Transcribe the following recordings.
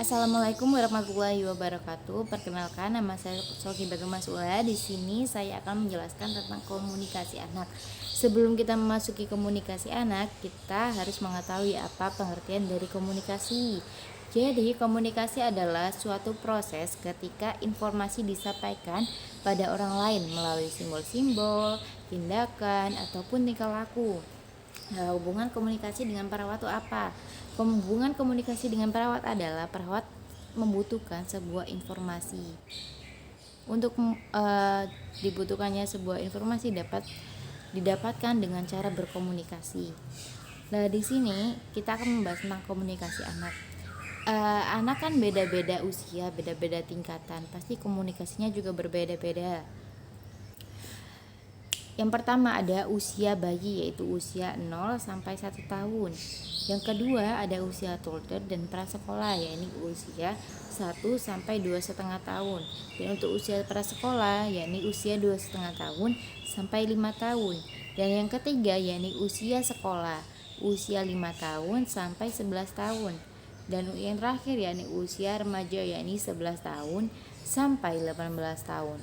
Assalamualaikum warahmatullahi wabarakatuh. Perkenalkan, nama saya Soki Bagam Masula. Di sini saya akan menjelaskan tentang komunikasi anak. Sebelum kita memasuki komunikasi anak, kita harus mengetahui apa pengertian dari komunikasi. Jadi, komunikasi adalah suatu proses ketika informasi disampaikan pada orang lain melalui simbol-simbol, tindakan, ataupun tingkah laku. Hubungan komunikasi dengan perawat itu apa? Hubungan komunikasi dengan perawat adalah perawat membutuhkan sebuah informasi. Untuk dibutuhkannya sebuah informasi dapat didapatkan dengan cara berkomunikasi. Nah, di sini kita akan membahas tentang komunikasi anak. Anak kan beda-beda usia, beda-beda tingkatan, pasti komunikasinya juga berbeda-beda. Yang pertama ada usia bayi, yaitu usia 0 sampai 1 tahun. Yang kedua ada usia toddler dan prasekolah, yaitu usia 1 sampai 2,5 tahun. Dan untuk usia prasekolah, yaitu usia 2,5 tahun sampai 5 tahun. Dan yang ketiga yaitu usia sekolah, usia 5 tahun sampai 11 tahun. Dan yang terakhir yaitu usia remaja, yaitu 11 tahun sampai 18 tahun.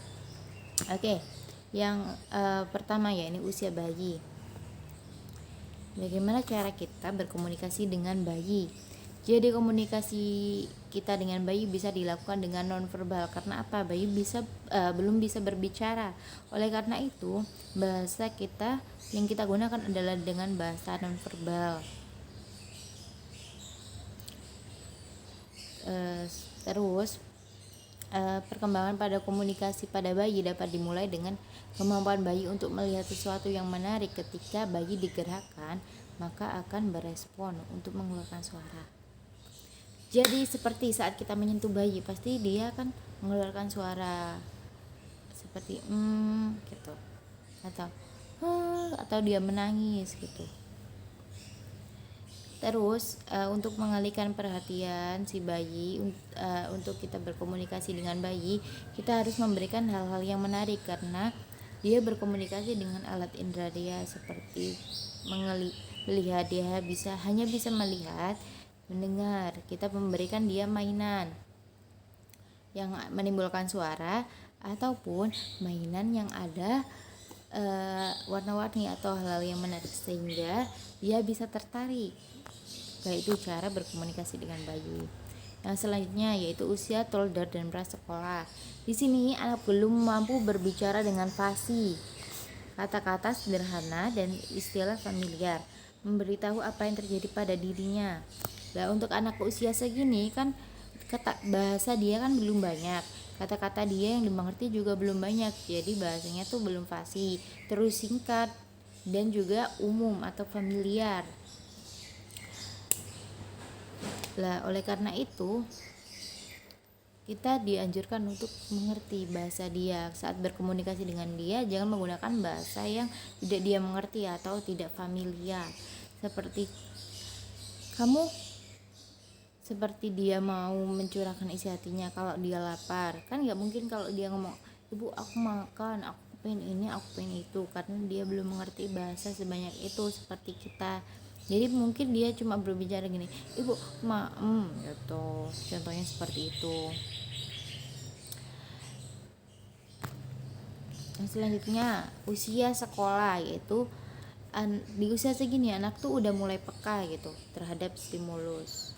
Oke. Yang pertama yaitu usia bayi. Bagaimana cara kita berkomunikasi dengan bayi? Jadi komunikasi kita dengan bayi bisa dilakukan dengan nonverbal. Karena apa? Bayi belum bisa berbicara. Oleh karena itu, bahasa kita yang kita gunakan adalah dengan bahasa nonverbal. Terus perkembangan pada komunikasi pada bayi dapat dimulai dengan kemampuan bayi untuk melihat sesuatu yang menarik. Ketika bayi digerakkan, maka akan berespon untuk mengeluarkan suara. Jadi seperti saat kita menyentuh bayi, pasti dia akan mengeluarkan suara seperti gitu, atau dia menangis gitu. Terus untuk mengalihkan perhatian si bayi, untuk kita berkomunikasi dengan bayi, kita harus memberikan hal-hal yang menarik karena dia berkomunikasi dengan alat indera dia seperti melihat. Dia hanya bisa melihat, mendengar. Kita memberikan dia mainan yang menimbulkan suara ataupun mainan yang ada warna-warni atau hal-hal yang menarik sehingga dia bisa tertarik. Yaitu cara berkomunikasi dengan bayi. Yang selanjutnya yaitu usia toddler dan prasekolah. Di sini anak belum mampu berbicara dengan fasih, kata-kata sederhana dan istilah familiar, memberitahu apa yang terjadi pada dirinya. Nah, untuk anak usia segini kan bahasa dia kan belum banyak, kata-kata dia yang dimengerti juga belum banyak, jadi bahasanya tuh belum fasih, terus singkat dan juga umum atau familiar. Lah, oleh karena itu kita dianjurkan untuk mengerti bahasa dia. Saat berkomunikasi dengan dia, jangan menggunakan bahasa yang tidak dia mengerti atau tidak familiar. Seperti dia mau mencurahkan isi hatinya kalau dia lapar. Kan nggak mungkin kalau dia ngomong, "Ibu, aku makan, aku pengen ini, aku pengen itu," karena dia belum mengerti bahasa sebanyak itu seperti kita. Jadi mungkin dia cuma berbicara gini, "Ibu, gitu." Contohnya seperti itu. Yang selanjutnya usia sekolah, yaitu di usia segini anak tuh udah mulai peka gitu terhadap stimulus.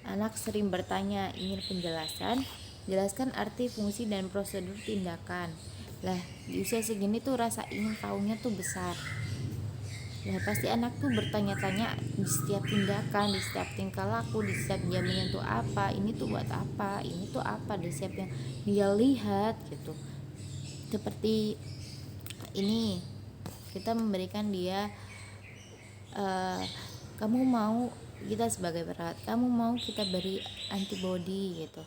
Anak sering bertanya, ingin penjelasan, jelaskan arti, fungsi, dan prosedur tindakan. Lah, di usia segini tuh rasa ingin tahunya tuh besar. Ya pasti anak tuh bertanya-tanya di setiap tindakan, di setiap tingkah laku, di setiap dia menyentuh apa, ini tuh buat apa, ini tuh apa, di setiap yang dia lihat gitu. Seperti ini, kita memberikan dia kita sebagai perawat, kamu mau kita beri antibody gitu.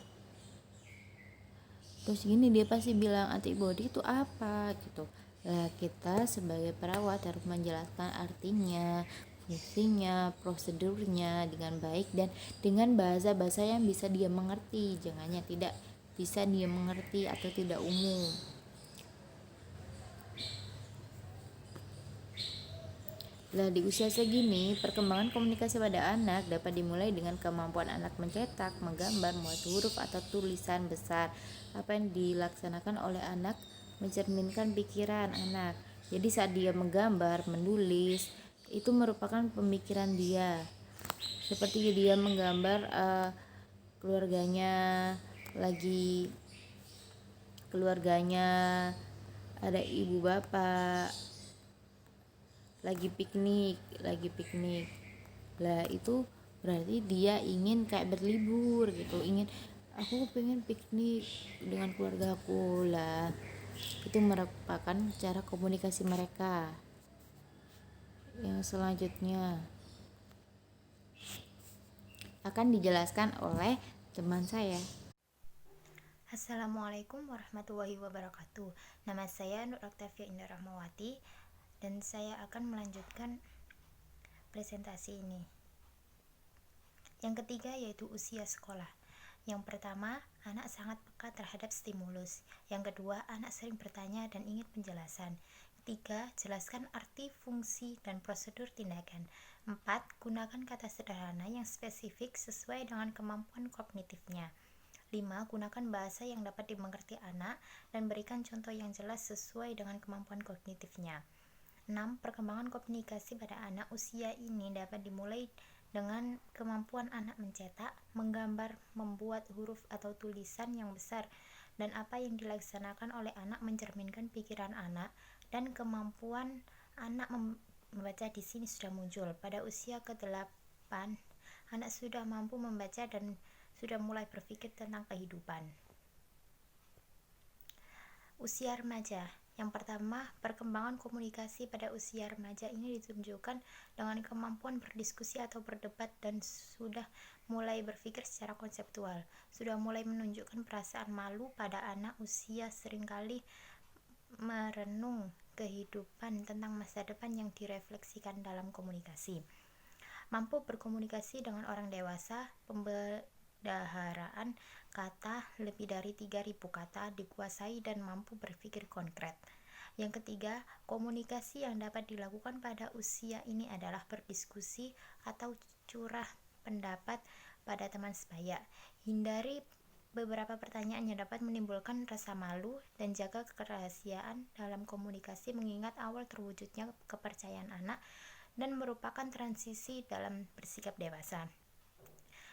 Terus gini, dia pasti bilang, antibody itu apa gitu. Lah, kita sebagai perawat harus menjelaskan artinya, fungsinya, prosedurnya dengan baik dan dengan bahasa-bahasa yang bisa dia mengerti. Jangannya tidak bisa dia mengerti atau tidak umum. Lah di usia segini, perkembangan komunikasi pada anak dapat dimulai dengan kemampuan anak mencetak, menggambar, membuat huruf atau tulisan besar. Apa yang dilaksanakan oleh anak mencerminkan pikiran anak. Jadi saat dia menggambar, menulis, itu merupakan pemikiran dia. Seperti dia menggambar keluarganya lagi keluarganya ada ibu bapak lagi piknik lah, itu berarti dia ingin kayak berlibur gitu, aku pengen piknik dengan keluargaku lah. Itu merupakan cara komunikasi mereka. Yang selanjutnya akan dijelaskan oleh teman saya. Assalamualaikum warahmatullahi wabarakatuh. Nama saya Nur Oktavia Indah Rahmawati dan saya akan melanjutkan presentasi ini. Yang ketiga yaitu usia sekolah. Yang pertama, anak sangat peka terhadap stimulus. Yang kedua, anak sering bertanya dan ingin penjelasan. Ketiga, jelaskan arti, fungsi, dan prosedur tindakan. 4. Gunakan kata sederhana yang spesifik sesuai dengan kemampuan kognitifnya. 5. Gunakan bahasa yang dapat dimengerti anak dan berikan contoh yang jelas sesuai dengan kemampuan kognitifnya. 6. Perkembangan komunikasi pada anak usia ini dapat dimulai dengan kemampuan anak mencetak, menggambar, membuat huruf atau tulisan yang besar, dan apa yang dilaksanakan oleh anak mencerminkan pikiran anak dan kemampuan anak membaca di sini sudah muncul. Pada usia ke-8, anak sudah mampu membaca dan sudah mulai berpikir tentang kehidupan. Usia remaja. Yang pertama, perkembangan komunikasi pada usia remaja ini ditunjukkan dengan kemampuan berdiskusi atau berdebat dan sudah mulai berpikir secara konseptual. Sudah mulai menunjukkan perasaan malu pada anak usia, seringkali merenung kehidupan tentang masa depan yang direfleksikan dalam komunikasi. Mampu berkomunikasi dengan orang dewasa, pembendaharaan kata lebih dari 3.000 kata dikuasai dan mampu berpikir konkret. Yang ketiga, komunikasi yang dapat dilakukan pada usia ini adalah berdiskusi atau curah pendapat pada teman sebaya. Hindari beberapa pertanyaan yang dapat menimbulkan rasa malu dan jaga kerahasiaan dalam komunikasi, mengingat awal terwujudnya kepercayaan anak dan merupakan transisi dalam bersikap dewasa.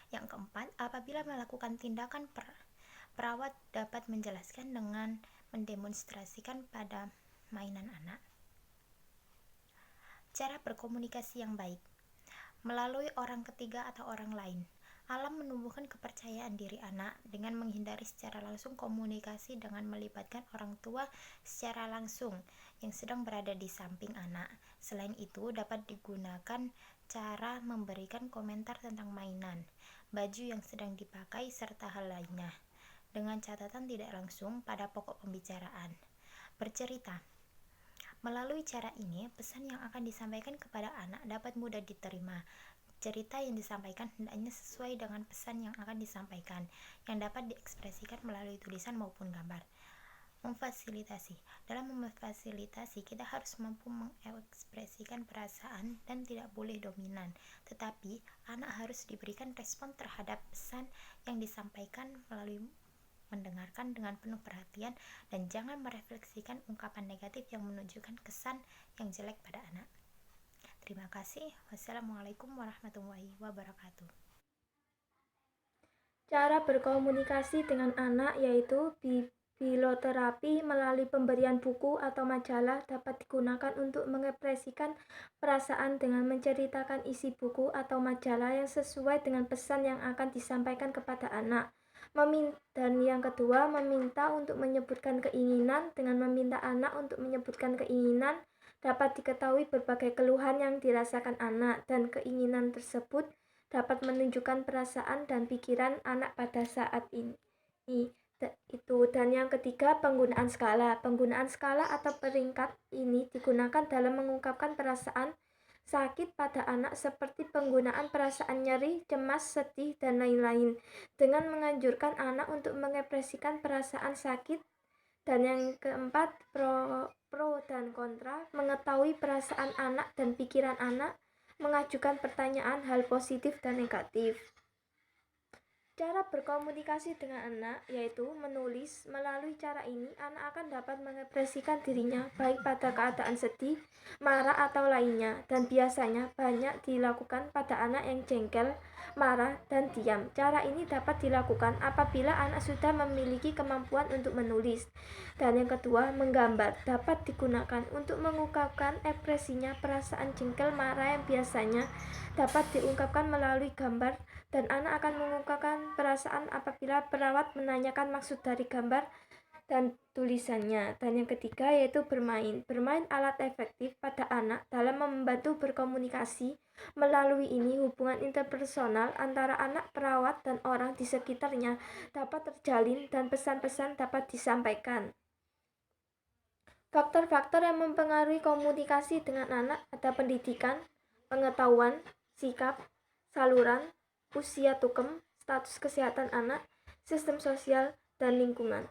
Yang keempat, apabila melakukan tindakan perawat dapat menjelaskan dengan mendemonstrasikan pada mainan anak. Cara berkomunikasi yang baik melalui orang ketiga atau orang lain. Alam menumbuhkan kepercayaan diri anak dengan menghindari secara langsung komunikasi dengan melibatkan orang tua secara langsung yang sedang berada di samping anak. Selain itu, dapat digunakan cara memberikan komentar tentang mainan, baju yang sedang dipakai, serta hal lainnya, dengan catatan tidak langsung pada pokok pembicaraan. Bercerita. Melalui cara ini, pesan yang akan disampaikan kepada anak dapat mudah diterima. Cerita yang disampaikan hendaknya sesuai dengan pesan yang akan disampaikan, yang dapat diekspresikan melalui tulisan maupun gambar. Memfasilitasi. Dalam memfasilitasi, kita harus mampu mengekspresikan perasaan dan tidak boleh dominan, tetapi anak harus diberikan respon terhadap pesan yang disampaikan melalui mendengarkan dengan penuh perhatian dan jangan merefleksikan ungkapan negatif yang menunjukkan kesan yang jelek pada anak. Terima kasih. Wassalamualaikum warahmatullahi wabarakatuh. Cara berkomunikasi dengan anak yaitu biblioterapi melalui pemberian buku atau majalah dapat digunakan untuk mengekspresikan perasaan dengan menceritakan isi buku atau majalah yang sesuai dengan pesan yang akan disampaikan kepada anak. Dan yang kedua, meminta untuk menyebutkan keinginan. Dengan meminta anak untuk menyebutkan keinginan, dapat diketahui berbagai keluhan yang dirasakan anak, dan keinginan tersebut dapat menunjukkan perasaan dan pikiran anak pada saat ini. Dan yang ketiga, penggunaan skala. Penggunaan skala atau peringkat ini digunakan dalam mengungkapkan perasaan sakit pada anak, seperti penggunaan perasaan nyeri, cemas, sedih, dan lain-lain, dengan menganjurkan anak untuk mengekspresikan perasaan sakit. Dan yang keempat, pro dan kontra, mengetahui perasaan anak dan pikiran anak, mengajukan pertanyaan hal positif dan negatif. Cara berkomunikasi dengan anak yaitu menulis. Melalui cara ini, anak akan dapat mengekspresikan dirinya baik pada keadaan sedih, marah, atau lainnya, dan biasanya banyak dilakukan pada anak yang jengkel, marah, dan diam. Cara ini dapat dilakukan apabila anak sudah memiliki kemampuan untuk menulis. Dan yang kedua, menggambar dapat digunakan untuk mengungkapkan ekspresinya. Perasaan jengkel, marah yang biasanya dapat diungkapkan melalui gambar, dan anak akan mengungkapkan perasaan apabila perawat menanyakan maksud dari gambar dan tulisannya. Dan yang ketiga yaitu bermain. Bermain alat efektif pada anak dalam membantu berkomunikasi. Melalui ini, hubungan interpersonal antara anak, perawat, dan orang di sekitarnya dapat terjalin dan pesan-pesan dapat disampaikan. Faktor-faktor yang mempengaruhi komunikasi dengan anak ada pendidikan, pengetahuan, sikap, saluran, usia tukem, status kesehatan anak, sistem sosial, dan lingkungan.